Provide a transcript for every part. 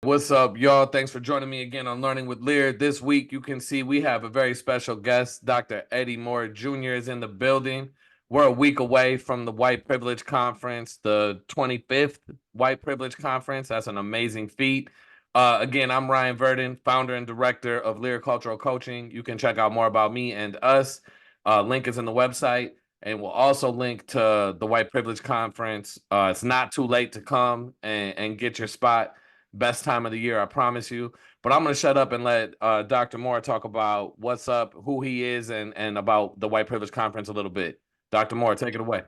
What's up, y'all? Thanks for joining me again on Learning with Lear. This week, you can see we have a very special guest. Dr. Eddie Moore Jr. is in the building. We're a week away from the White Privilege Conference, the 25th White Privilege Conference. That's an amazing feat. Again, I'm Ryan Verdon, founder and director of Lear Cultural Coaching. You can check out more about me and us. Link is in the website. And we'll also link to the White Privilege Conference. It's not too late to come and get your spot. Best time of the year, I promise you. But I'm going to shut up and let Dr. Moore talk about what's up, who he is, and about the White Privilege Conference a little bit. Dr. Moore, take it away.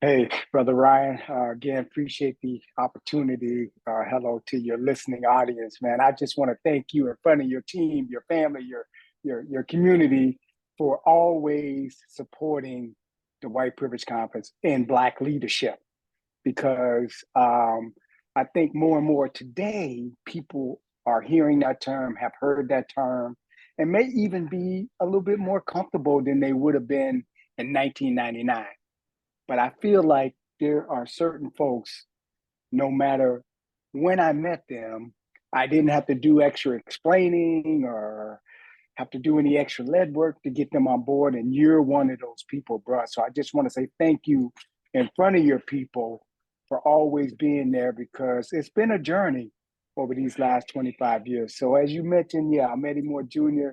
Hey, Brother Ryan, again, appreciate the opportunity. Hello to your listening audience, man. I just want to thank you in front of your team, your family, your community for always supporting the White Privilege Conference and Black leadership because I think more and more today, people are hearing that term, have heard that term, and may even be a little bit more comfortable than they would have been in 1999. But I feel like there are certain folks, no matter when I met them, I didn't have to do extra explaining or have to do any extra lead work to get them on board. And you're one of those people, bro. So I just want to say thank you in front of your people for always being there because it's been a journey over these last 25 years. So as you mentioned, yeah, I'm Eddie Moore Jr.,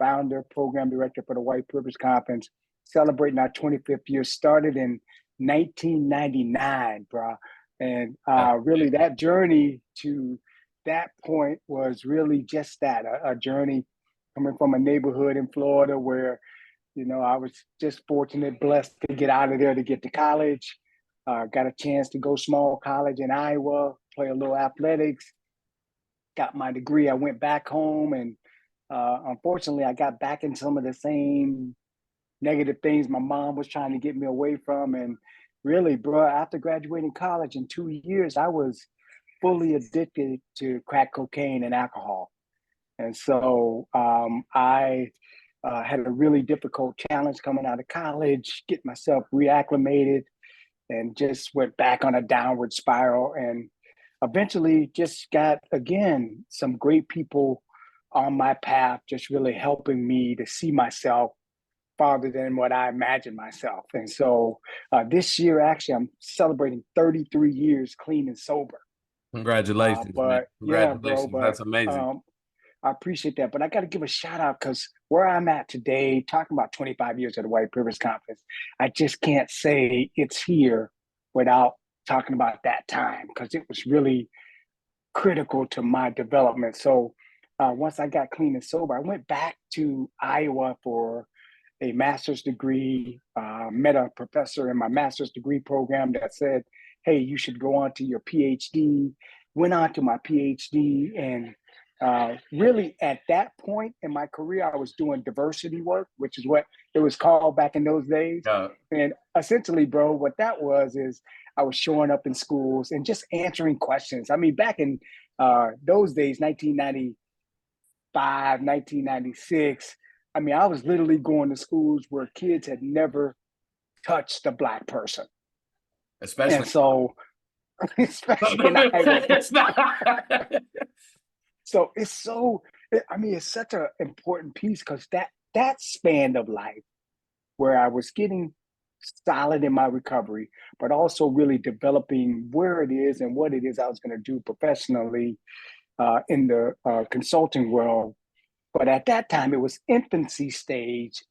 founder, program director for the White Privilege Conference, celebrating our 25th year, started in 1999, bro. And really that journey to that point was really just that, a journey coming from a neighborhood in Florida where, I was just fortunate, blessed to get out of there to get to college. Got a chance to go small college in Iowa, play a little athletics, got my degree. I went back home and unfortunately I got back in some of the same negative things my mom was trying to get me away from. And really, bro, after graduating college in 2 years, I was fully addicted to crack cocaine and alcohol. And so I had a really difficult challenge coming out of college, get myself reacclimated, and just went back on a downward spiral. And eventually just got, again, some great people on my path, just really helping me to see myself farther than what I imagined myself. And so this year, actually, I'm celebrating 33 years clean and sober. Congratulations, man. But yeah, bro, Congratulations. but That's amazing. I appreciate that. But I got to give a shout out because where I'm at today, talking about 25 years at the White Privilege Conference, I just can't say it's here without talking about that time because it was really critical to my development. So once I got clean and sober, I went back to Iowa for a master's degree, met a professor in my master's degree program that said, hey, you should go on to your PhD. Went on to my PhD. And really at that point in my career, I was doing diversity work, which is what it was called back in those days. Yeah. And essentially, bro, what that was is I was showing up in schools and just answering questions. I mean, back in those days, 1995, 1996, I mean, I was literally going to schools where kids had never touched a Black person. And Especially. so, especially in Iowa. It's not. So it's so, I mean, it's such an important piece because that span of life where I was getting solid in my recovery, but also really developing where it is and what it is I was going to do professionally in the consulting world. But at that time, it was infancy stage.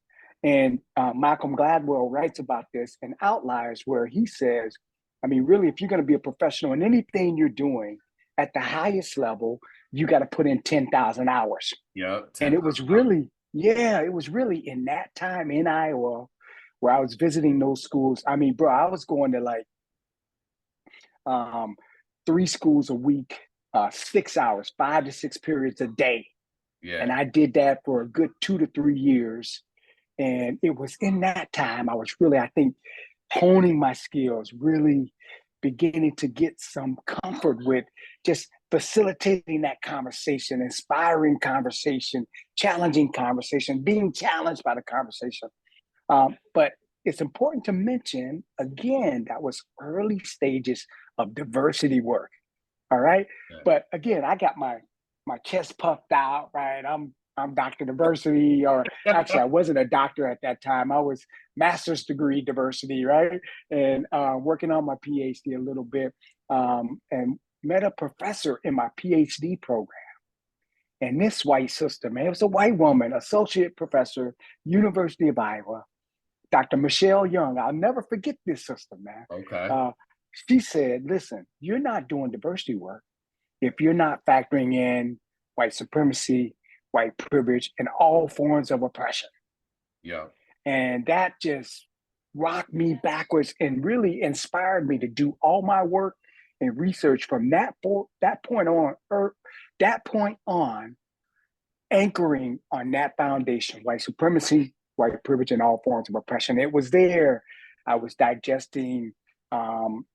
And Malcolm Gladwell writes about this in Outliers, where he says, I mean, really, if you're going to be a professional in anything you're doing at the highest level, you got to put in 10,000 hours. Yeah. And it was really, yeah, it was really in that time in Iowa where I was visiting those schools. I mean, bro, I was going to like um, 3 schools a week, 6 hours, 5 to 6 periods a day. Yeah. And I did that for a good 2 to 3 years. And it was in that time I was really, I think, honing my skills, really beginning to get some comfort with just facilitating that conversation, inspiring conversation, challenging conversation, being challenged by the conversation. But it's important to mention, again, that was early stages of diversity work. All right. Yeah. But again, I got my chest puffed out, right? I'm Dr. Diversity, or actually I wasn't a doctor at that time. I was master's degree diversity, right? And working on my PhD a little bit, and met a professor in my PhD program. And this white sister, man, it was a white woman, associate professor, University of Iowa, Dr. Michelle Young. I'll never forget this sister, man. Okay. Uh, she said, listen, you're not doing diversity work if you're not factoring in white supremacy, white privilege, and all forms of oppression. Yeah. And that just rocked me backwards and really inspired me to do all my work and research from that point on, that point on, anchoring on that foundation, white supremacy, white privilege, and all forms of oppression. It was there. I was digesting, um,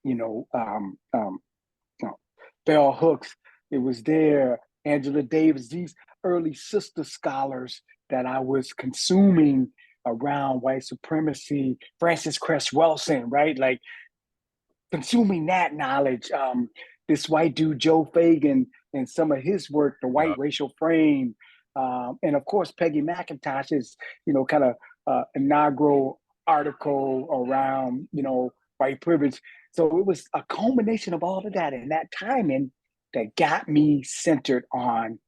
you know, um, um, Bell Hooks. It was there. Angela Davis. These early sister scholars that I was consuming around white supremacy. Francis Cress Welsing, right? Like consuming that knowledge. This white dude, Joe Fagan, and some of his work, The Yeah. White Racial Frame. And of course, Peggy McIntosh's, kind of inaugural article around, white privilege. So it was a culmination of all of that and that timing that got me centered on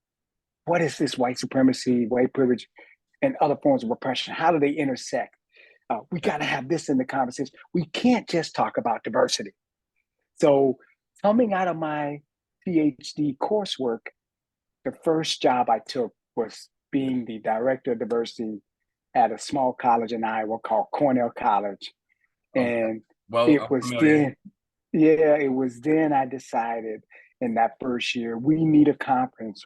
what is this white supremacy, white privilege, and other forms of oppression? How do they intersect? We got to have this in the conversation. We can't just talk about diversity. So, coming out of my PhD coursework, the first job I took was being the director of diversity at a small college in Iowa called Cornell College. Okay. And Well, it I'm was familiar. then, yeah, it was then I decided in that first year, we need a conference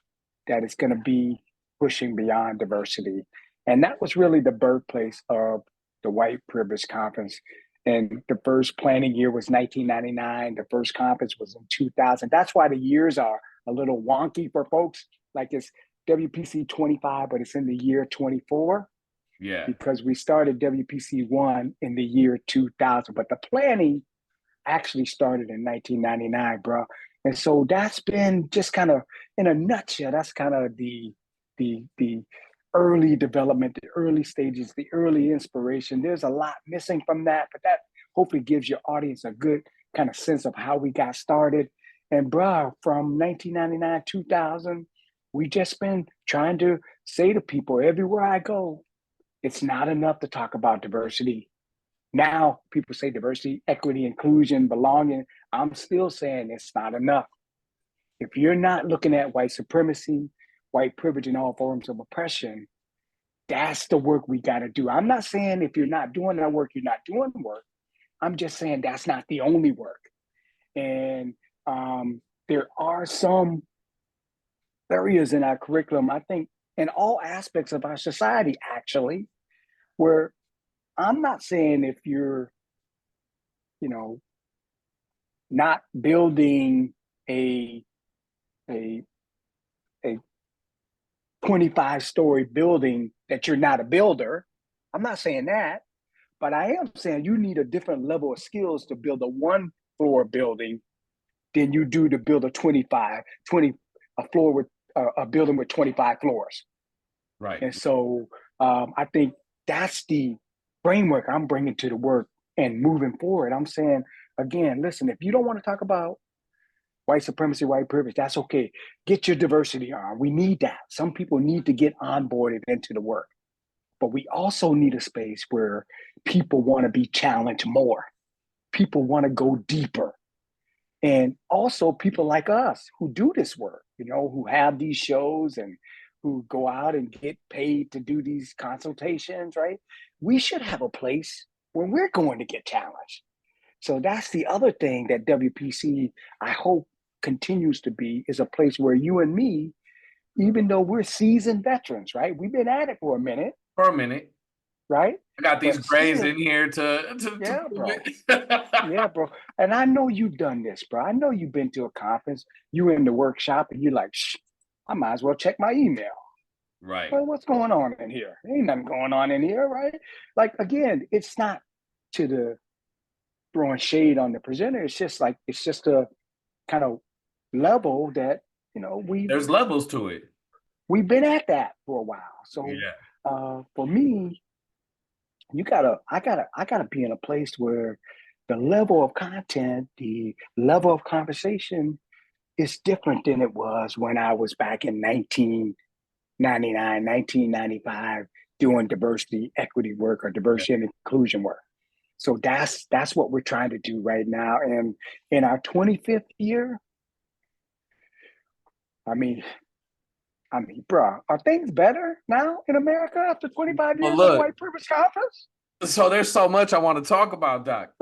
that is going to be pushing beyond diversity. And that was really the birthplace of the White Privilege Conference. And the first planning year was 1999. The first conference was in 2000. That's why the years are a little wonky for folks. Like it's WPC 25, but it's in the year 24 Yeah. because we started WPC 1 in the year 2000. But the planning actually started in 1999, bro. And so that's been just kind of in a nutshell. That's kind of the early development, the early stages, the early inspiration. There's a lot missing from that, but that hopefully gives your audience a good kind of sense of how we got started. And bro, from 1999, 2000, we just been trying to say to people everywhere I go, it's not enough to talk about diversity. Now people say diversity, equity, inclusion, belonging. I'm still saying it's not enough. If you're not looking at white supremacy, white privilege, and all forms of oppression, that's the work we got to do. I'm not saying if you're not doing that work, you're not doing work. I'm just saying that's not the only work. And there are some areas in our curriculum, I think, in all aspects of our society, actually, where I'm not saying if you're, you know, not building a a a 25-story building that you're not a builder. I'm not saying that, but I am saying you need a different level of skills to build a one floor building than you do to build a 20 a floor with a building with 25 floors. Right. And so I think that's the framework I'm bringing to the work and moving forward. I'm saying again, listen, if you don't want to talk about white supremacy, white privilege, that's okay. Get your diversity on. We need that. Some people need to get onboarded into the work. But we also need a space where people want to be challenged more. People want to go deeper. And also people like us who do this work, who have these shows and who go out and get paid to do these consultations, right? We should have a place where we're going to get challenged. So that's the other thing that WPC, I hope, continues to be, is a place where you and me, even though we're seasoned veterans, right? We've been at it for a minute, For a minute. right? I got these But grays still, in here to yeah, prove bro. it. Yeah, bro. And I know you've done this, bro. I know you've been to a conference, you in the workshop, and you're like, shh, I might as well check my email. Right. Well, what's going on in here? Ain't nothing going on in here, right? Like, again, it's not to the throwing shade on the presenter. It's just like, it's just a kind of level that There's levels to it. we've been at that for a while. So Yeah. for me, I gotta be in a place where the level of content, the level of conversation is different than it was when I was back in 1999, 1995 doing diversity equity work or Yeah. diversity and inclusion work. So that's what we're trying to do right now. And in our 25th year, I mean, bro, are things better now in America after 25 Well, years of the look, white privilege conference? so there's so much I want to talk about, Doc.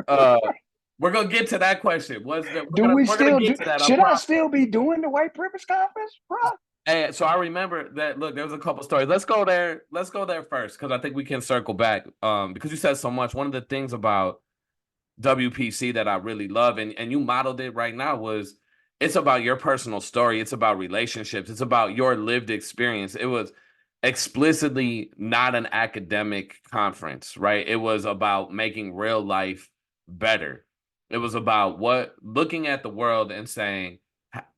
We're gonna get to that question. Do we We're gonna still get do? to that. I Should I promise. still be doing the white privilege conference, bro? Hey, so I remember that. Look, there was a couple stories. Let's go there. Let's go there first because I think we can circle back. Because you said so much. One of the things about WPC that I really love, and you modeled it right now, was it's about your personal story. It's about relationships. It's about your lived experience. It was explicitly not an academic conference, right? It was about making real life better. It was about what looking at the world and saying,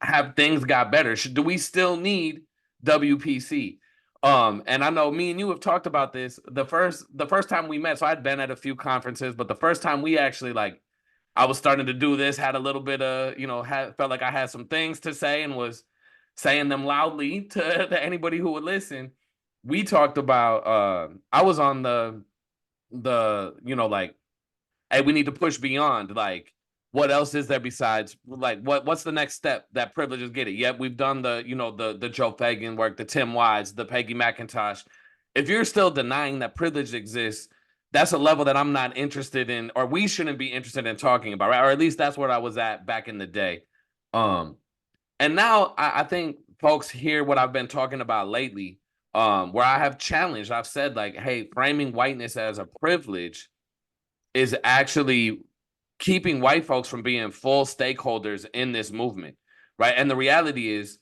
have things got better? Do we still need WPC? And I know me and you have talked about this the first time we met. So I'd been at a few conferences, but the first time we actually like I was starting to do this, had a little bit of, felt like I had some things to say and was saying them loudly to anybody who would listen. We talked about I was on like, hey, we need to push beyond. Like, what else is there besides like what's the next step that privileges get it? Yep, we've done the Joe Fagan work, the Tim Wides, the Peggy McIntosh. If you're still denying that privilege exists, that's a level that I'm not interested in, or we shouldn't be interested in talking about, right? Or at least that's where I was at back in the day. Um, and now I think folks hear what I've been talking about lately, where I have challenged, I've said, like, hey, framing whiteness as a privilege is actually keeping white folks from being full stakeholders in this movement, right? And the reality is,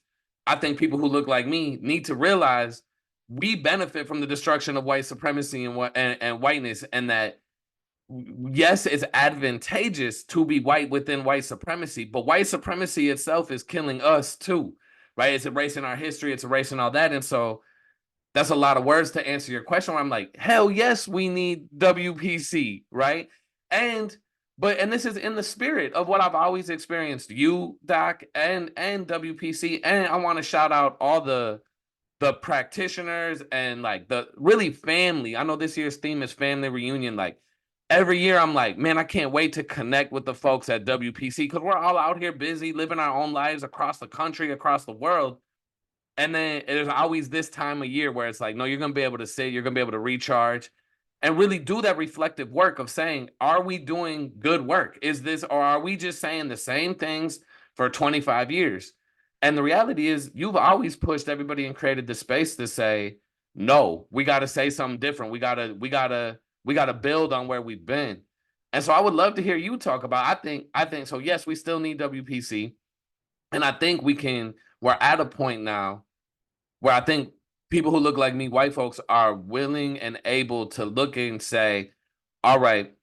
I think people who look like me need to realize we benefit from the destruction of white supremacy and whiteness, and that yes, it's advantageous to be white within white supremacy, but white supremacy itself is killing us too, right? It's erasing our history, it's erasing all that, and so that's a lot of words to answer your question. Where I'm like, hell yes, we need WPC, right? And and this is in the spirit of what I've always experienced, you, Doc, and WPC. And I want to shout out all the practitioners and like the really family. I know this year's theme is family reunion. Like every year, I'm like, man, I can't wait to connect with the folks at WPC because we're all out here busy living our own lives across the country, across the world. And then there's always this time of year where it's like, no, you're going to be able to sit, you're going to be able to recharge and really do that reflective work of saying, are we doing good work? Is this, or are we just saying the same things for 25 years? And the reality is, you've always pushed everybody and created the space to say, no, we got to say something different. We got to build on where we've been. And so I would love to hear you talk about, I think so. Yes, we still need WPC. And I think we're at a point now where I think people who look like me, white folks, are willing and able to look and say, all right,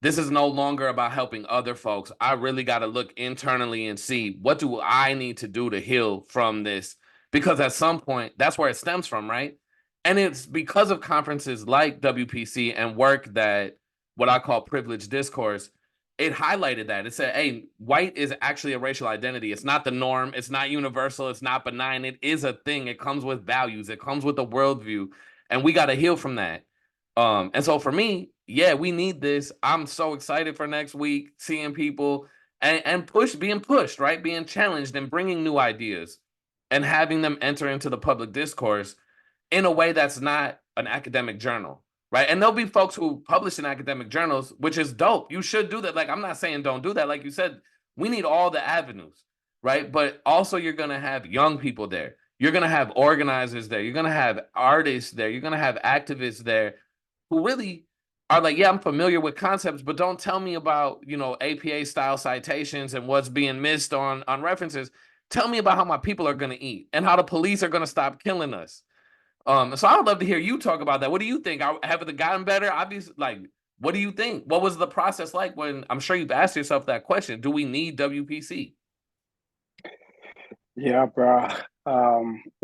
this is no longer about helping other folks. I really got to look internally and see what do I need to do to heal from this? Because at some point, that's where it stems from, right? And it's because of conferences like WPC and work that what I call privileged discourse, it highlighted that. It said, hey, white is actually a racial identity. It's not the norm. It's not universal. It's not benign. It is a thing. It comes with values. It comes with a worldview. And we got to heal from that. And so for me, yeah, we need this. I'm so excited for next week, seeing people and being pushed, right? Being challenged and bringing new ideas and having them enter into the public discourse in a way that's not an academic journal, right? And there'll be folks who publish in academic journals, which is dope. You should do that. Like, I'm not saying don't do that. Like you said, we need all the avenues, right? But also, you're going to have young people there. You're going to have organizers there. You're going to have artists there. You're going to have activists there who really are like, yeah, I'm familiar with concepts, but don't tell me about, APA style citations and what's being missed on references. Tell me about how my people are going to eat and how the police are going to stop killing us. So I would love to hear you talk about that. What do you think? Have it gotten better? Obviously, like, what do you think? What was the process like when I'm sure you've asked yourself that question? Do we need WPC? Yeah, bro.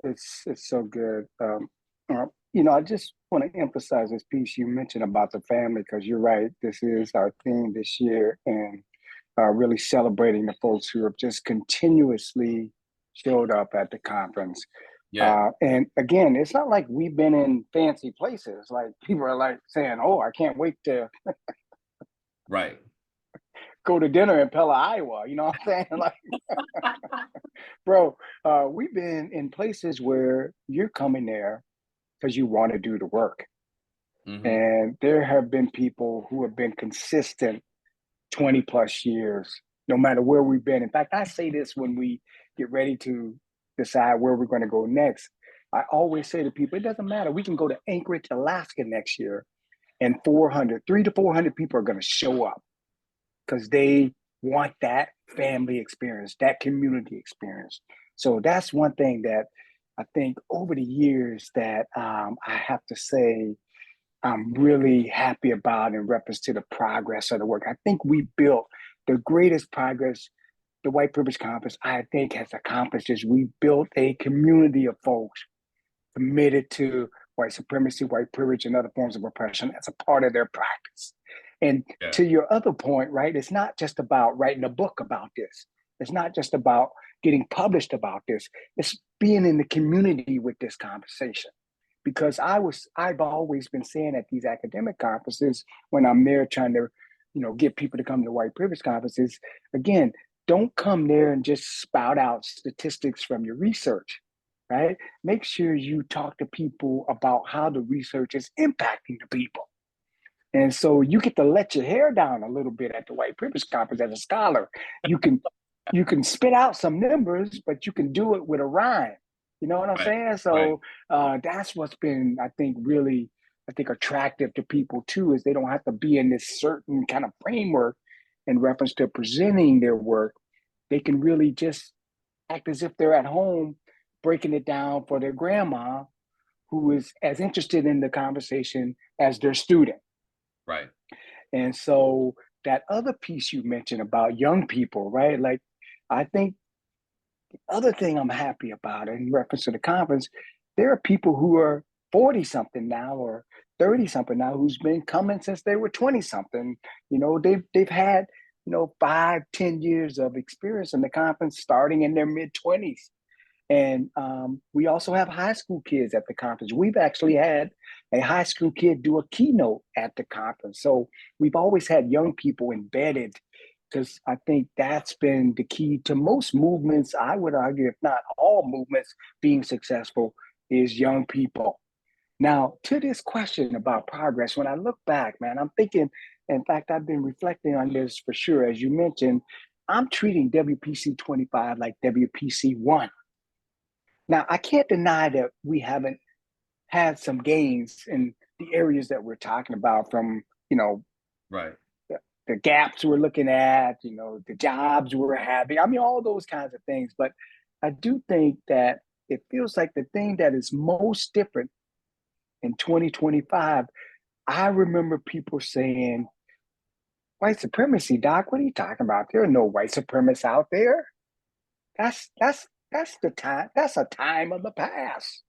It's so good. I just want to emphasize this piece you mentioned about the family because you're right. This is our theme this year, and really celebrating the folks who have just continuously showed up at the conference. Yeah, And again, it's not like we've been in fancy places. Like people are like saying, "Oh, I can't wait to right. go to dinner in Pella, Iowa." You know what I'm saying? Like, bro, we've been in places where you're coming there because you want to do the work. Hmm. And there have been people who have been consistent 20 plus years, no matter where we've been. In fact, I say this when we get ready to decide where we're going to go next. I always say to people, it doesn't matter. We can go to Anchorage, Alaska next year, and 3 to 400 people are going to show up because they want that family experience, that community experience. So that's one thing that I think over the years that I have to say I'm really happy about in reference to the progress of the work. I think we built the greatest progress the White Privilege Conference, I think, has accomplished is we built a community of folks committed to white supremacy, white privilege, and other forms of oppression as a part of their practice. And Yeah, to your other point, right, it's not just about writing a book about this. It's not just about getting published about this. It's being in the community with this conversation. Because I've always been saying at these academic conferences when I'm there trying to, get people to come to white privilege conferences, again, don't come there and just spout out statistics from your research, right? Make sure you talk to people about how the research is impacting the people. And so you get to let your hair down a little bit at the white privilege conference as a scholar. You can you can spit out some numbers, but you can do it with a rhyme. You know what I'm right, saying? right, So that's what's been, I think, really, I think, attractive to people too, is they don't have to be in this certain kind of framework in reference to presenting their work. They can really just act as if they're at home, breaking it down for their grandma, who is as interested in the conversation as their student. right. And so that other piece you mentioned about young people, right? Like, I think the other thing I'm happy about in reference to the conference, there are people who are 40 something now or 30 something now who's been coming since they were 20 something. They've had, 5, 10 years of experience in the conference starting in their mid 20s. And we also have high school kids at the conference. We've actually had a high school kid do a keynote at the conference. So we've always had young people embedded because I think that's been the key to most movements. I would argue, if not all movements being successful, is young people. Now, to this question about progress, when I look back, man, I'm thinking, in fact, I've been reflecting on this for sure. As you mentioned, I'm treating WPC 25 like WPC 1. Now, I can't deny that we haven't had some gains in the areas that we're talking about from, Right. the gaps we're looking at, the jobs we're having. I mean, all those kinds of things. But I do think that it feels like the thing that is most different in 2025, I remember people saying, white supremacy, Doc, what are you talking about? There are no white supremacists out there. That's the time, that's a time of the past.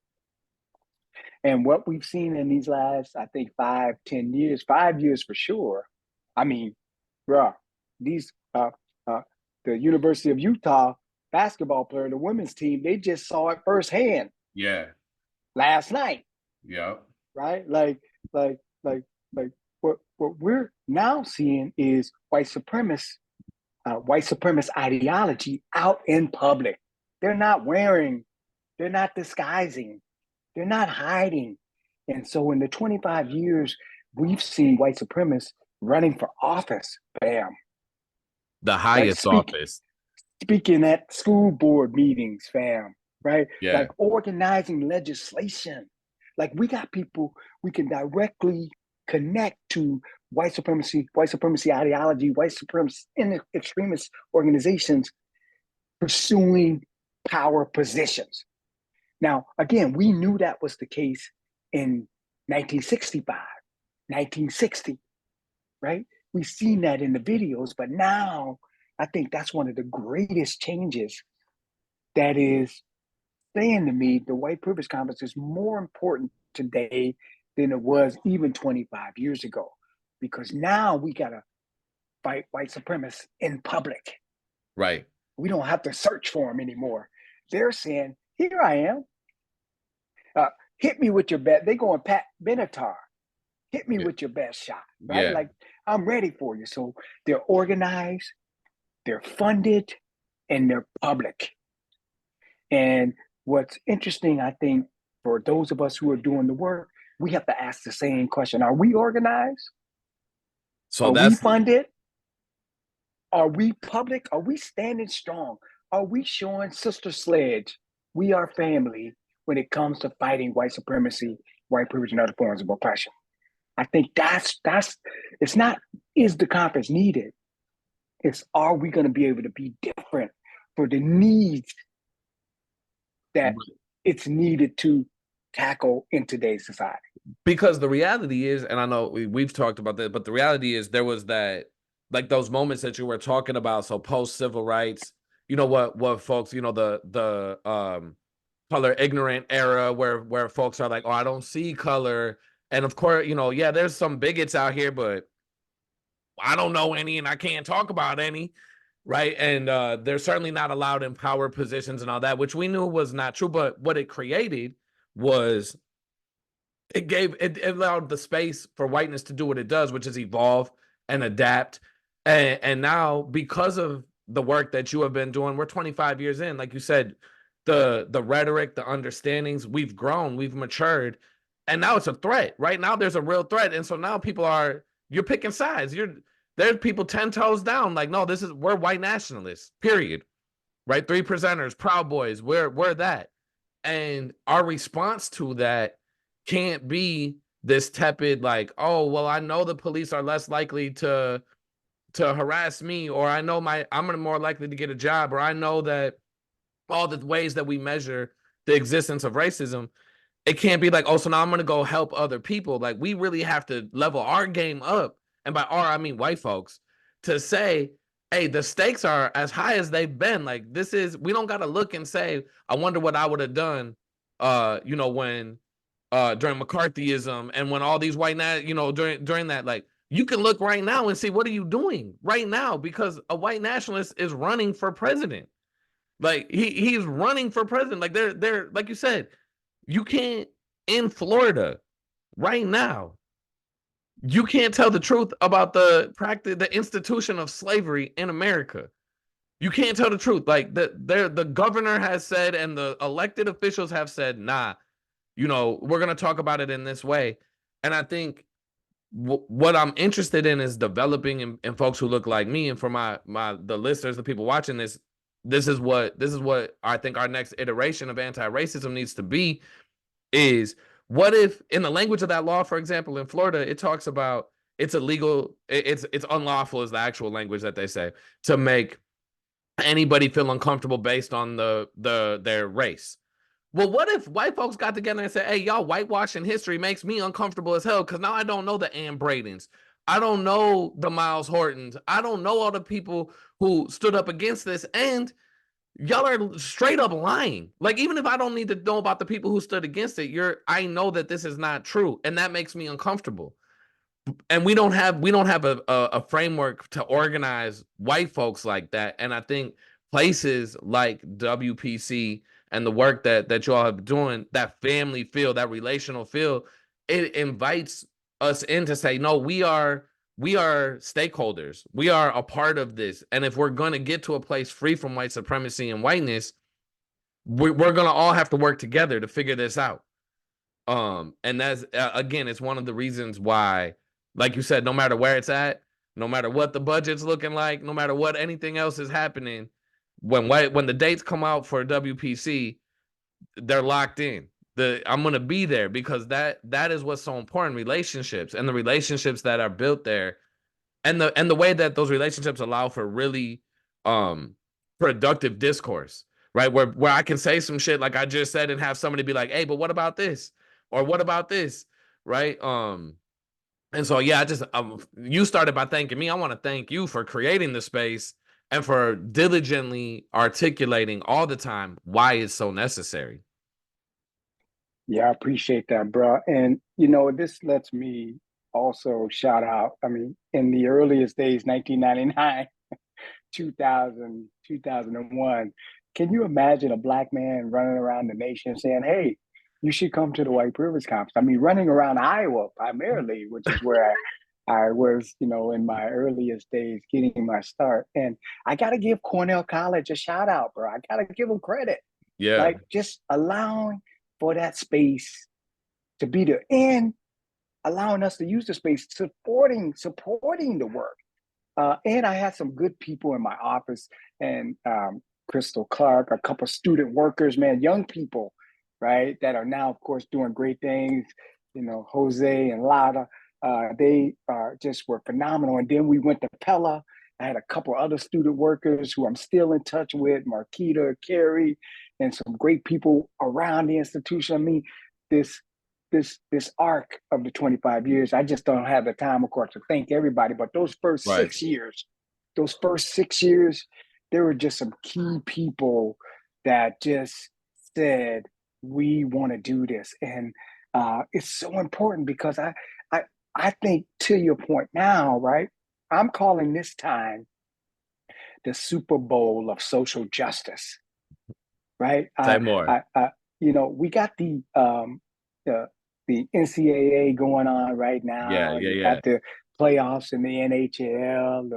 And what we've seen in these last, I think, 5, 10 years, 5 years for sure. I mean, bruh, these the University of Utah basketball player, the women's team, they just saw it firsthand Yeah, last night, yeah, right? Like, like, like what we're now seeing is white supremacist ideology out in public. They're not wearing, they're not disguising, they're not hiding. And so in the 25 years, we've seen white supremacists running for office, bam, the right? highest office. Speaking at school board meetings, fam, right? Yeah, Like organizing legislation. Like we got people we can directly connect to white supremacy ideology, white supremacy extremist organizations pursuing power positions. Now, again, we knew that was the case in 1965, 1960, right? We've seen that in the videos, but now I think that's one of the greatest changes that is saying to me the white privilege conference is more important today than it was even 25 years ago. Because now we got to fight white supremacists in public. Right. We don't have to search for them anymore. They're saying, here I am. Uh, Hit me with your best. They going Pat Benatar. Hit me Yeah. with your best shot, right? Yeah. Like, I'm ready for you. So they're organized, they're funded, and they're public. And what's interesting, I think, for those of us who are doing the work, we have to ask the same question. Are we organized? So Are we that's funded? Are we public? Are we standing strong? Are we showing Sister Sledge we are family when it comes to fighting white supremacy, white privilege, and other forms of oppression? I think that's it's not is the conference needed. It's are we going to be able to be different for the needs that it's needed to tackle in today's society? because the reality is, and I know we've talked about that, but the reality is there was that, like those moments that you were talking about. So post civil rights, you know what folks, you know, the color ignorant era where folks are like, oh, I don't see color. And of course, you know, yeah, there's some bigots out here, but I don't know any and I can't talk about any. Right. And they're certainly not allowed in power positions and all that, which we knew was not true. But what it created was it allowed the space for whiteness to do what it does, which is evolve and adapt. And now, because of the work that you have been doing, we're 25 years in. Like you said, the rhetoric, the understandings, we've grown, we've matured, and now it's a threat. Right now, there's a real threat, and so now people are you're picking sides. There's people 10 toes down. Like, no, we're white nationalists. Period. Right? 3%ers, Proud Boys. We're that, and our response to that can't be this tepid, like, oh, well, I know the police are less likely to harass me, or I know I'm more likely to get a job, or I know that all the ways that we measure the existence of racism, it can't be like, oh, so now I'm going to go help other people. Like, we really have to level our game up. And by our, I mean white folks, to say, hey, the stakes are as high as they've been. Like, we don't got to look and say, I wonder what I would have done, when during McCarthyism and when all these during that, like, you can look right now and see what are you doing right now, because a white nationalist is running for president. Like, he's running for president. Like, they're like you said, you can't in Florida right now. You can't tell the truth about the institution of slavery in America. You can't tell the truth. Like, the governor has said, and the elected officials have said, nah, we're gonna talk about it in this way. And I think what I'm interested in is developing in folks who look like me, and for the listeners, the people watching this, this is what I think our next iteration of anti-racism needs to be. Is what if, in the language of that law, for example, in Florida, it talks about it's illegal, it's unlawful is the actual language that they say, to make anybody feel uncomfortable based on their race. Well, what if white folks got together and said, hey, y'all, whitewashing history makes me uncomfortable as hell, because now I don't know the Ann Bradens. I don't know the Miles Hortons. I don't know all the people who stood up against this. And y'all are straight up lying. Like, even if I don't need to know about the people who stood against it, I know that this is not true. And that makes me uncomfortable. And we don't have a framework to organize white folks like that. And I think places like WPC and the work that you all have been doing, that family feel, that relational feel, it invites us in to say, no, we are stakeholders. We are a part of this. And if we're going to get to a place free from white supremacy and whiteness, we're going to all have to work together to figure this out. And that's again, it's one of the reasons why, like you said, no matter where it's at, no matter what the budget's looking like, no matter what anything else is happening, when the dates come out for WPC, they're locked in. I'm gonna be there, because that is what's so important. Relationships, and the relationships that are built there, and the way that those relationships allow for really productive discourse, right? Where I can say some shit like I just said and have somebody be like, hey, but what about this? Or what about this? Right? And so, yeah, you started by thanking me. I want to thank you for creating the space and for diligently articulating all the time why it's so necessary. Yeah, I appreciate that, bro. And this lets me also shout out. I mean, in the earliest days, 1999, 2000, 2001, can you imagine a black man running around the nation saying, "Hey, you should come to the White Privilege Conference"? I mean, running around Iowa primarily, which is where I was, in my earliest days getting my start. And I got to give Cornell College a shout out, bro. I got to give them credit. Yeah. Like just allowing for that space to be there and allowing us to use the space, supporting the work. And I had some good people in my office, and Crystal Clark, a couple of student workers, man, young people, right, that are now, of course, doing great things. Jose and Lada, they just were phenomenal. And then we went to Pella. I had a couple other student workers who I'm still in touch with, Marquita, Carrie, and some great people around the institution. I mean, this this arc of the 25 years, I just don't have the time, of course, to thank everybody. But Right. those first 6 years, there were just some key people that just said, we want to do this. And it's so important because I, I think to your point now, right? I'm calling this time the Super Bowl of social justice, right? Say more. We got the the NCAA going on right Yeah, now, and yeah, you yeah. got the playoffs in the NHL,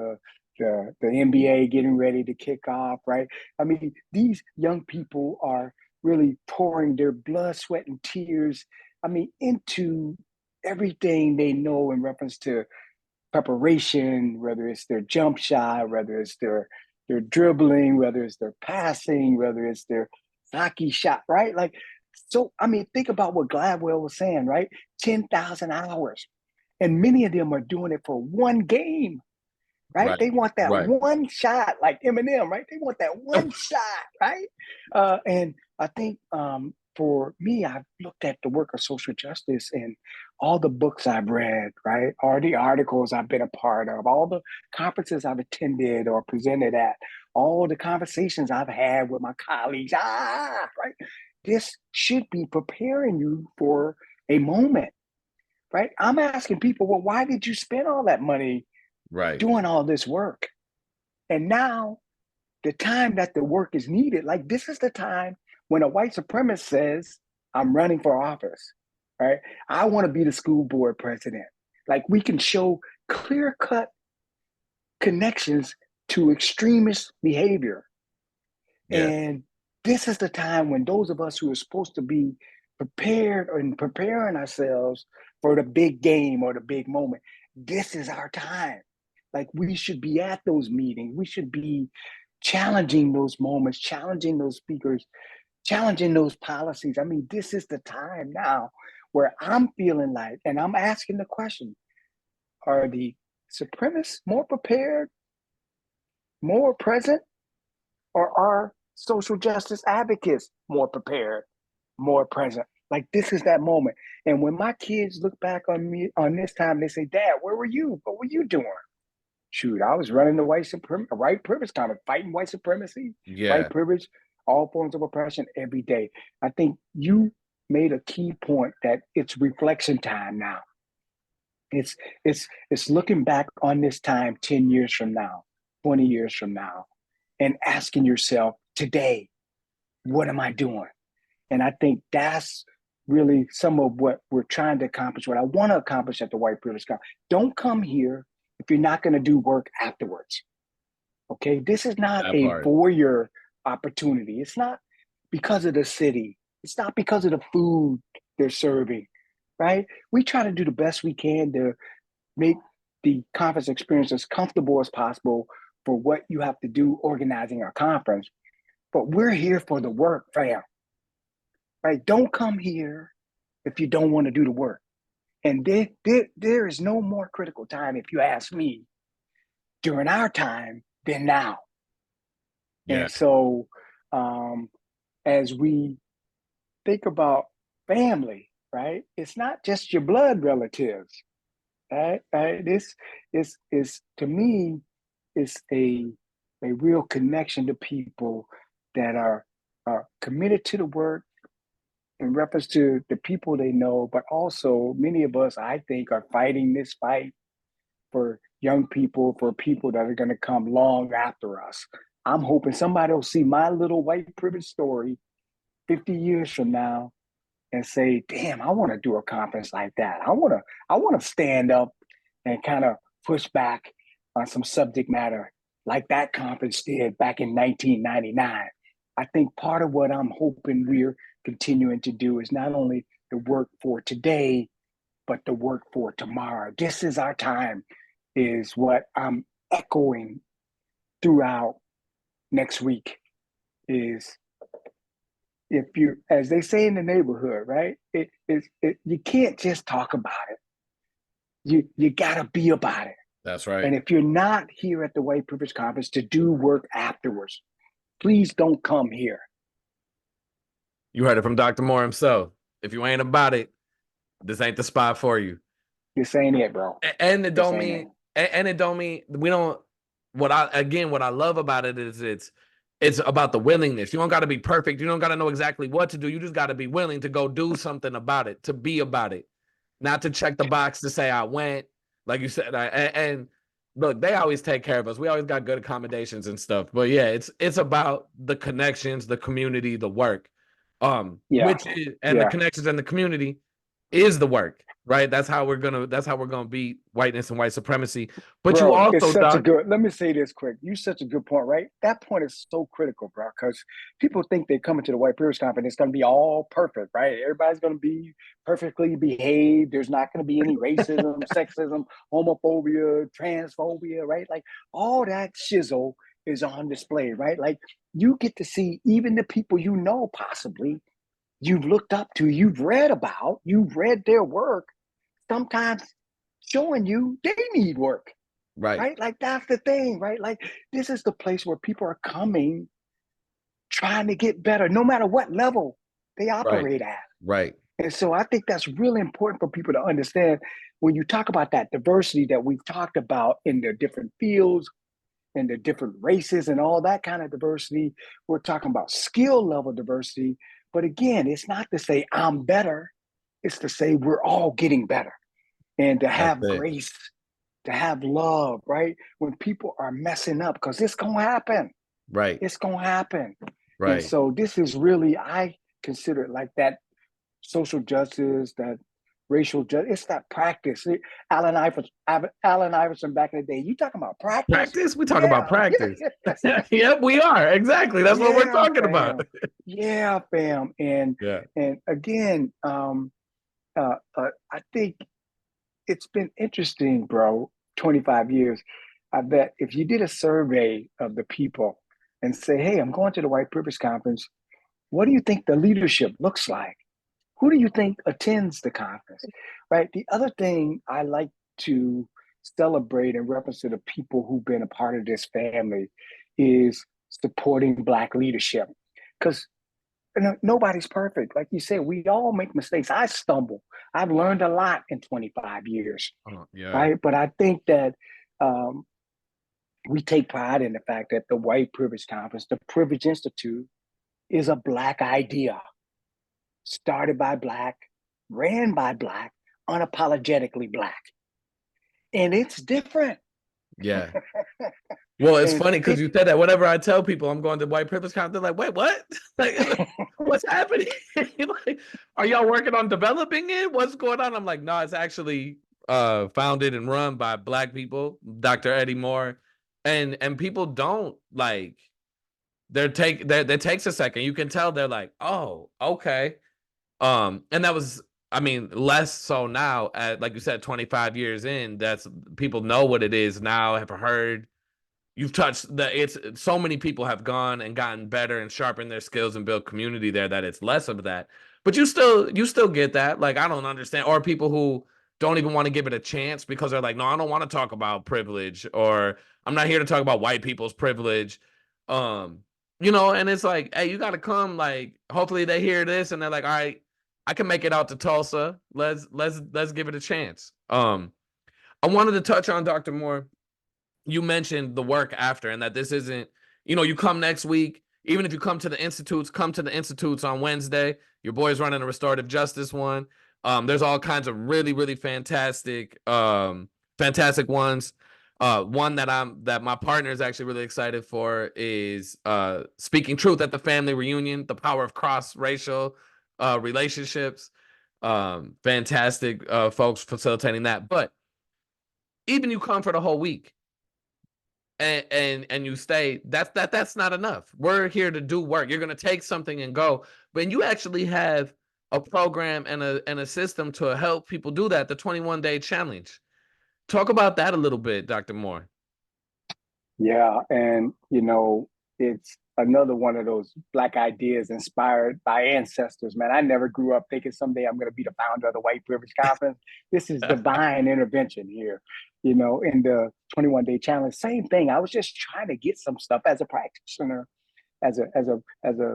the NBA getting ready to kick off, right? I mean, these young people are really pouring their blood, sweat, and tears. I mean, into everything they know in reference to preparation, whether it's their jump shot, whether it's their dribbling, whether it's their passing, whether it's their hockey shot, right? Like, so I mean, think about what Gladwell was saying, right? 10,000 hours. And many of them are doing it for one game, right? Right. They want that Right. one shot, like Eminem, right? They want that one shot, right? And I think for me, I've looked at the work of social justice and all the books I've read, right? All the articles I've been a part of, all the conferences I've attended or presented at, all the conversations I've had with my colleagues, right? This should be preparing you for a moment, right? I'm asking people, well, why did you spend all that money Right. doing all this work? And now the time that the work is needed, like this is the time when a white supremacist says, I'm running for office, right? I want to be the school board president. Like we can show clear cut connections to extremist behavior. Yeah. And this is the time when those of us who are supposed to be prepared and preparing ourselves for the big game or the big moment, this is our time. Like we should be at those meetings. We should be challenging those moments, challenging those speakers, challenging those policies. I mean, this is the time now where I'm feeling like, and I'm asking the question, are the supremacists more prepared, more present, or are social justice advocates more prepared, more present? Like this is that moment. And when my kids look back on me on this time, they say, Dad, where were you? What were you doing? Shoot, I was running the white privilege kind of fighting white supremacy, white Yeah. privilege, all forms of oppression every day. I think you made a key point that it's reflection time now. It's it's looking back on this time 10 years from now, 20 years from now, and asking yourself today, what am I doing? And I think that's really some of what we're trying to accomplish, what I want to accomplish at the White Privilege Conference. Don't come here if you're not going to do work afterwards. Okay. This is not That a part. four-year opportunity. It's not because of the city. It's not because of the food they're serving, right? We try to do the best we can to make the conference experience as comfortable as possible for what you have to do organizing our conference. But we're here for the work, fam, right? Don't come here if you don't want to do the work. And there is no more critical time, if you ask me, during our time than now. Yeah. And so, um, as we think about family, right? It's not just your blood relatives, right? This is to me is a a real connection to people that are committed to the work in reference to the people they know, but also many of us, I think, are fighting this fight for young people, for people that are going to come long after us. I'm hoping somebody will see my little white privilege story 50 years from now and say, damn, I want to do a conference like that. I want to stand up and kind of push back on some subject matter like that conference did back in 1999. I think part of what I'm hoping we're continuing to do is not only the work for today, but the work for tomorrow. This is our time, is what I'm echoing throughout next week. Is if you, as they say in the neighborhood, right? You can't just talk about it. You gotta be about it. That's right. And if you're not here at the White Privilege Conference to do work afterwards, please don't come here. You heard it from Dr. Moore himself. If you ain't about it, this ain't the spot for you. This ain't it, bro. And it don't mean, and it don't mean we don't. What I love about it is it's about the willingness. You don't got to be perfect. You don't got to know exactly what to do. You just got to be willing to go do something about it, to be about it, not to check the box to say I went. Like you said, and look, they always take care of us. We always got good accommodations and stuff. But yeah, it's about the connections, the community, the work. Which is, and the connections and the community is the work, right? That's how we're gonna beat whiteness and white supremacy. But bro, you also, it's such a good, let me say this quick. You such a good point, right? That point is so critical, bro, because people think they're coming to the White Privilege Conference, it's gonna be all perfect, right? Everybody's gonna be perfectly behaved. There's not gonna be any racism, sexism, homophobia, transphobia, right? Like all that shizzle is on display, right? Like you get to see even the people you know, possibly you've looked up to, you've read about, you've read their work, sometimes showing you they need work. Right? Like that's the thing, right? Like this is the place where people are coming trying to get better, no matter what level they operate at. Right. And so I think that's really important for people to understand when you talk about that diversity that we've talked about in the different fields and the different races and all that kind of diversity. We're talking about skill level diversity. But again, it's not to say I'm better, it's to say we're all getting better and to have grace, to have love, right? When people are messing up, because it's going to happen. Right. It's going to happen. Right. And so this is really, I consider it like that social justice, that racial justice. It's that practice. Allen Iverson back in the day, you talking about practice? Practice? We talk about practice. Yep, we are. Exactly. That's what we're talking about. Yeah, fam. And again, I think it's been interesting, bro, 25 years. I bet if you did a survey of the people and say, hey, I'm going to the White Privilege Conference, what do you think the leadership looks like? Who do you think attends the conference? Right. The other thing I like to celebrate in reference to the people who've been a part of this family is supporting Black leadership. Because nobody's perfect. Like you said, we all make mistakes. I stumble. I've learned a lot in 25 years. Right. But I think that we take pride in the fact that the White Privilege Conference, the Privilege Institute, is a Black idea. Started by Black, ran by Black, unapologetically Black. And it's different. Yeah. Well, it's funny because you said that. Whenever I tell people I'm going to White Privilege Conference, they're like, wait, what? Like, what's happening? Like, are y'all working on developing it? What's going on? I'm like, no, it's actually founded and run by Black people, Dr. Eddie Moore. And people don't like, that takes a second. You can tell they're like, oh, okay. And that was, I mean, less so now at, like you said, 25 years in, that's people know what it is now, have heard. You've touched it's so many people have gone and gotten better and sharpened their skills and built community there that it's less of that. But you still get that. Like, I don't understand. Or people who don't even want to give it a chance because they're like, no, I don't want to talk about privilege, or I'm not here to talk about white people's privilege. And it's like, hey, you gotta come, like, hopefully they hear this and they're like, all right, I can make it out to Tulsa. Let's give it a chance. I wanted to touch on Dr. Moore. you mentioned the work after, and that this isn't, you come next week. Even if you come to the institutes, come to the institutes on Wednesday. Your boy's running a restorative justice one. There's all kinds of really, really fantastic ones. One that my partner is actually really excited for is speaking truth at the family reunion, the power of cross racial relationships. Fantastic folks facilitating that. But even you come for the whole week and you stay, that's not enough. We're here to do work. You're going to take something and go, but you actually have a program and a system to help people do that. The 21-day challenge. Talk about that a little bit, Dr. Moore. Yeah, and it's another one of those Black ideas inspired by ancestors, man. I never grew up thinking someday I'm going to be the founder of the White Privilege Conference. This is divine intervention here, in the 21-day challenge. Same thing. I was just trying to get some stuff as a practitioner, as a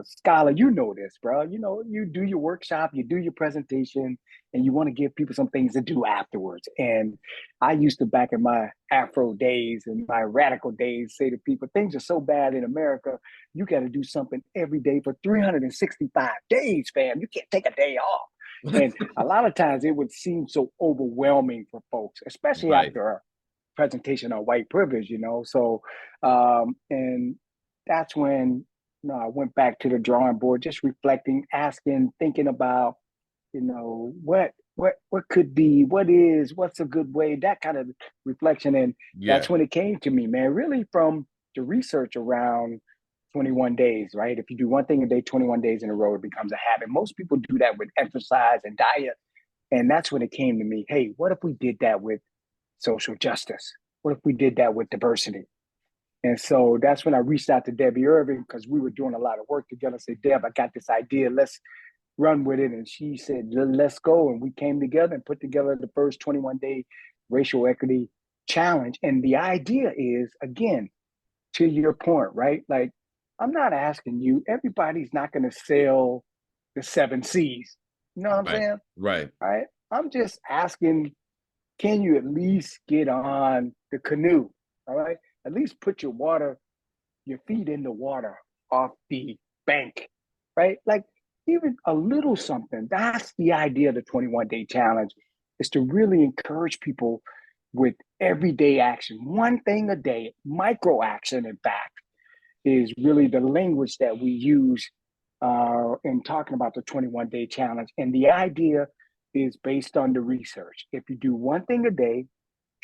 scholar. This, bro. You do your workshop, you do your presentation, and you want to give people some things to do afterwards. And I used to, back in my Afro days and my radical days, say to people, things are so bad in America, you got to do something every day for 365 days, fam. You can't take a day off. And a lot of times it would seem so overwhelming for folks, especially Right. after a presentation on white privilege. So, and that's when I went back to the drawing board, just reflecting, asking, thinking about, what could be, what's a good way, that kind of reflection. And Yeah. that's when it came to me, man, really from the research around 21 days, right? If you do one thing a day, 21 days in a row, it becomes a habit. Most people do that with exercise and diet. And that's when it came to me. Hey, what if we did that with social justice? What if we did that with diversity? And so that's when I reached out to Debbie Irving, because we were doing a lot of work together. I said, Deb, I got this idea. Let's run with it. And she said, let's go. And we came together and put together the first 21-day racial equity challenge. And the idea is, again, to your point, right? Like, I'm not asking you, everybody's not going to sail the 7 seas. You know what I'm Right. saying? Right. All right. I'm just asking, can you at least get on the canoe? All right. At least put your feet in the water off the bank, right? Like, even a little something. That's the idea of the 21-day challenge, is to really encourage people with everyday action. One thing a day, micro action, in fact, is really the language that we use in talking about the 21-day challenge. And the idea is based on the research. If you do one thing a day,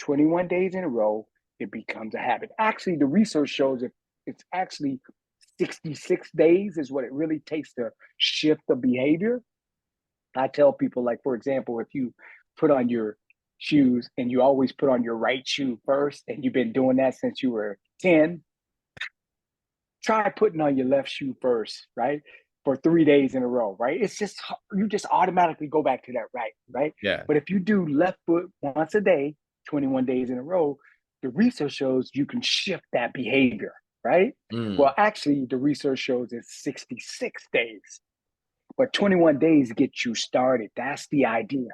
21 days in a row, it becomes a habit. Actually, the research shows that it's actually 66 days is what it really takes to shift the behavior. I tell people, like, for example, if you put on your shoes and you always put on your right shoe first, and you've been doing that since you were 10, try putting on your left shoe first, right? For 3 days in a row, right? It's just, you just automatically go back to that right? Yeah. But if you do left foot once a day, 21 days in a row, the research shows you can shift that behavior, right? Mm. Well, actually, the research shows it's 66 days, but 21 days get you started. That's the idea.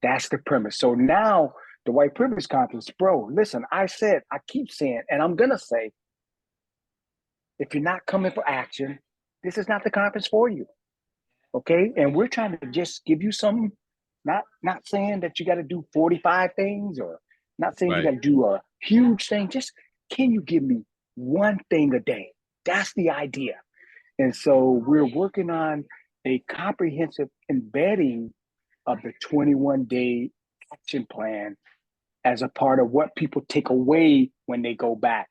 That's the premise. So now the white privilege conference, bro, listen, I keep saying, and I'm going to say, if you're not coming for action, this is not the conference for you. Okay. And we're trying to just give you some, not saying that you got to do 45 things, or not saying you Right. got to do a huge thing. Just, can you give me one thing a day? That's the idea. And so we're working on a comprehensive embedding of the 21-day action plan as a part of what people take away when they go back.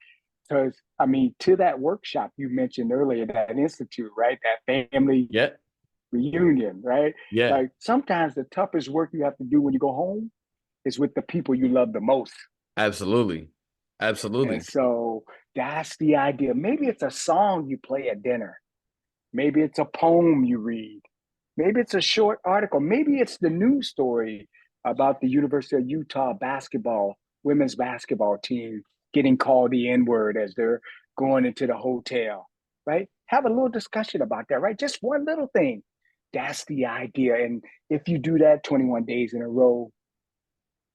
Because, I mean, to that workshop you mentioned earlier, that institute, right? That family Yeah. reunion, right? Yeah. Like, sometimes the toughest work you have to do when you go home is with the people you love the most. Absolutely. And Absolutely. so that's the idea. Maybe it's a song you play at dinner. Maybe it's a poem you read. Maybe it's a short article. Maybe it's the news story about the University of Utah women's basketball team getting called the N word as they're going into the hotel, right? Have a little discussion about that, right? Just one little thing. That's the idea. And if you do that 21 days in a row,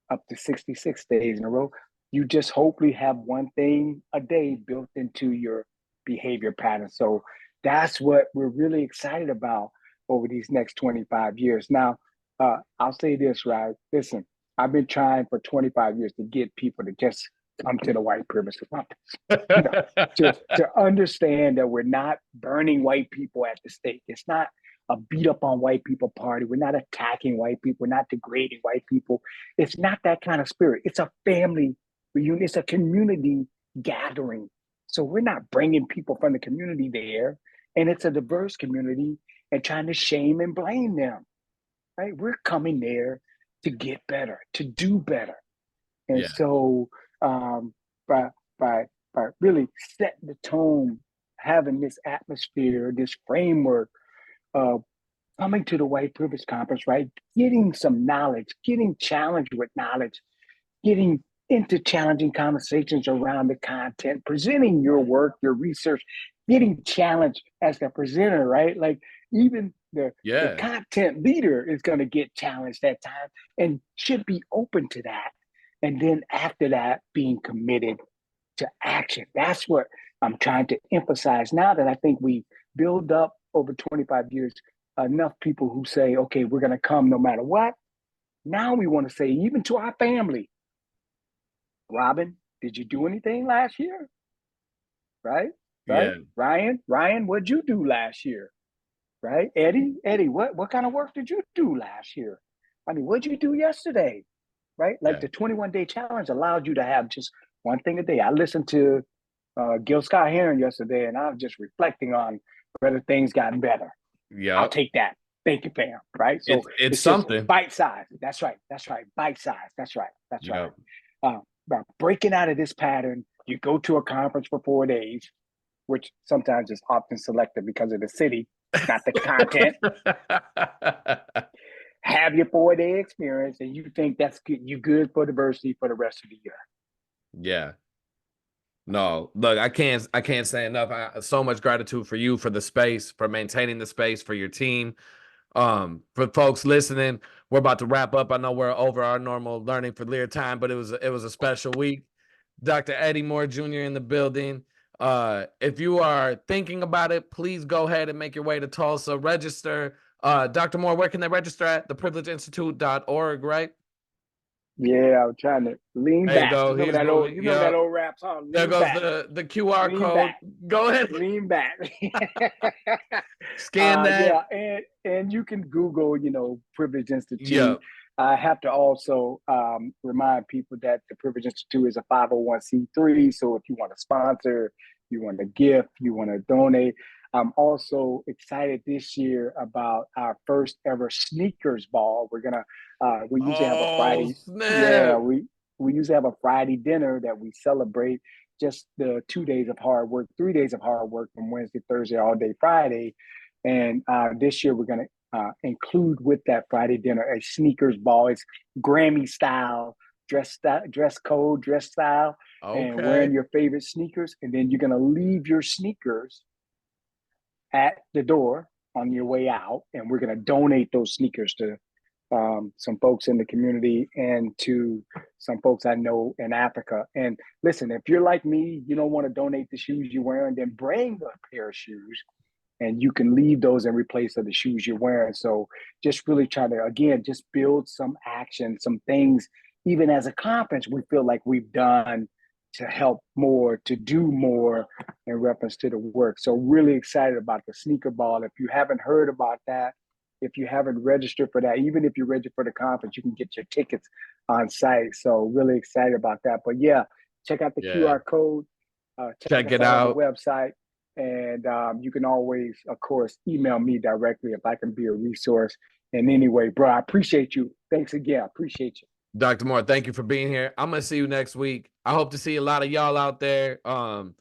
up to 66 days in a row, you just hopefully have one thing a day built into your behavior pattern. So that's what we're really excited about over these next 25 years. Now, I'll say this, right? Listen, I've been trying for 25 years to get people to just come to the white privilege conference. You know, to understand that we're not burning white people at the stake. It's not a beat up on white people party. We're not attacking white people. We're not degrading white people. It's not that kind of spirit. It's a family reunion. It's a community gathering. So we're not bringing people from the community there, and it's a diverse community and trying to shame and blame them. Right? We're coming there to get better, to do better. And Yeah. so by by by really setting the tone, having this atmosphere, this framework of coming to the white privilege conference, right? Getting some knowledge, getting challenged with knowledge, getting into challenging conversations around the content, presenting your work, your research, getting challenged as the presenter, right? Like even the Yeah. content leader is going to get challenged that time and should be open to that. And then after that, being committed to action. That's what I'm trying to emphasize now that I think we build up over 25 years enough people who say, okay, we're going to come no matter what. Now we want to say, even to our family, Robin, did you do anything last year? Right? Right? Yeah. Ryan, what'd you do last year? Right? Eddie, what kind of work did you do last year? I mean, what'd you do yesterday? Right? Like Yeah. the 21-day challenge allowed you to have just one thing a day. I listened to Gil Scott Heron yesterday, and I was just reflecting on whether things gotten better. I'll Yep. take that. Thank you, fam. Right? So It's it's just something. bite size. That's right. That's right. Bite size. That's right. That's right. Yep. Uh, breaking out of this pattern, you go to a conference for 4 days, which sometimes is often selected because of the city, not the content. Have your 4 day experience, and you think that's good. You good for diversity for the rest of the year. Yeah. No, look, I can't say enough. So much gratitude for you, for the space, for maintaining the space, for your team. For folks listening, we're about to wrap up. I know we're over our normal learning for Lear time, but it was a special week. Dr. Eddie Moore Jr. in the building. If you are thinking about it, please go ahead and make your way to Tulsa. Register. Dr. Moore, where can they register at? Theprivilegeinstitute.org, right? Yeah, I'm trying to lean There you back. go. He's moving. You remember that Yep. old rap song, There lean goes back, the QR lean code. back, Go ahead. lean back. Scan that. Yeah, and you can Google, Privilege Institute. Yep. I have to also remind people that the Privilege Institute is a 501c3. So if you want to sponsor, you want to gift, you want to donate. I'm also excited this year about our first ever sneakers ball. We usually have a Oh, Friday. Yeah, snap. we usually have a Friday dinner that we celebrate just the 2 days of hard work, 3 days of hard work from Wednesday, Thursday, all day Friday. And this year we're going to include with that Friday dinner a sneakers ball. It's Grammy style, dress code, dress style, and wearing Okay. your favorite sneakers. And then you're going to leave your sneakers at the door on your way out. And we're going to donate those sneakers to some folks in the community and to some folks I know in Africa. And listen, if you're like me, you don't want to donate the shoes you're wearing, then bring a pair of shoes and you can leave those in replace of the shoes you're wearing. So just really try to, again, just build some action, some things, even as a conference, we feel like we've done to help more, to do more in reference to the work. So really excited about the sneaker ball. If you haven't heard about that, if you haven't registered for that, even if you're registered for the conference, you can get your tickets on site. So really excited about that. But yeah, check out the Yeah. QR code. Check Check us it out on the out. website. And you can always, of course, email me directly if I can be a resource in any way. Bro, I appreciate you. Thanks again. I appreciate you. Dr. Moore, thank you for being here. I'm gonna see you next week. I hope to see a lot of y'all out there. And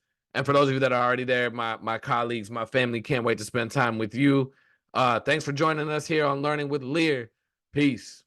for those of you that are already there, my colleagues, my family can't wait to spend time with you. Thanks for joining us here on Learning with Lear. Peace.